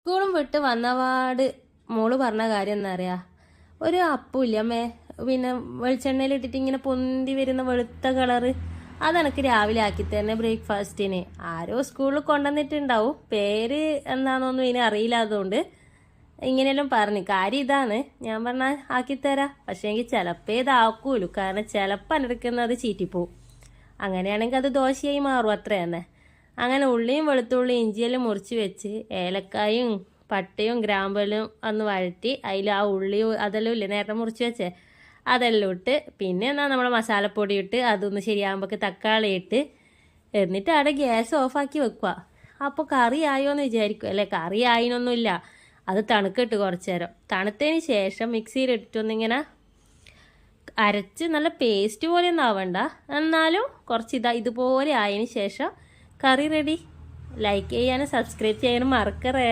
സ്കൂളും വിട്ട് വന്നപാട് മോള് പറഞ്ഞ കാര്യം എന്താ അറിയാ, ഒരു അപ്പുമില്ല അമ്മേ, പിന്നെ വെളിച്ചെണ്ണയിൽ ഇട്ടിട്ട് ഇങ്ങനെ പൊന്തി വരുന്ന വെളുത്ത കളറ്, അതെനക്ക് രാവിലെ ആക്കി തന്നെ ബ്രേക്ക്ഫാസ്റ്റിന്. ആരോ സ്കൂളിൽ കൊണ്ടുവന്നിട്ടുണ്ടാവും, പേര് എന്താണെന്നൊന്നും ഇനി അറിയില്ല. അതുകൊണ്ട് ഇങ്ങനെയെല്ലാം പറഞ്ഞു. കാര്യം ഇതാണ്, ഞാൻ പറഞ്ഞാൽ ആക്കിത്തരാം. പക്ഷേ എങ്കിൽ ചിലപ്പോൾ ഇതാക്കൂലു, കാരണം ചിലപ്പോൾ എടുക്കുന്നത് ചീറ്റിപ്പോവും. അങ്ങനെയാണെങ്കിൽ അത് ദോശയായി മാറും, അത്ര തന്നെ. അങ്ങനെ ഉള്ളിയും വെളുത്തുള്ളിയും ഇഞ്ചിയെല്ലാം മുറിച്ച് വെച്ച് ഏലക്കായും പട്ടയും ഗ്രാമ്പെല്ലാം ഒന്ന് വഴറ്റി അതിൽ ആ ഉള്ളിയും അതെല്ലാം ഇല്ലേ നേരത്തെ മുറിച്ച് വെച്ചേ അതെല്ലാം ഇട്ട്, പിന്നെ എന്നാൽ നമ്മൾ മസാലപ്പൊടി ഇട്ട് അതൊന്ന് ശരിയാകുമ്പോഴേക്ക് തക്കാളി ഇട്ട്, എന്നിട്ട് അവിടെ ഗ്യാസ് ഓഫാക്കി വെക്കുക. അപ്പോൾ കറി ആയോ എന്ന് വിചാരിക്കും അല്ലേ, കറി ആയിനൊന്നുമില്ല. അത് തണുക്കിട്ട് കുറച്ച് നേരം, തണുത്തതിന് ശേഷം മിക്സിയിലിട്ടിട്ടൊന്നിങ്ങനെ അരച്ച് നല്ല പേസ്റ്റ് പോലെ ഒന്നും ആവണ്ട, എന്നാലും കുറച്ച് ഇതുപോലെ ആയതിന് ശേഷം കറി റെഡി. ലൈക്ക് ചെയ്യാനും സബ്സ്ക്രൈബ് ചെയ്യാനും മറക്കറേ.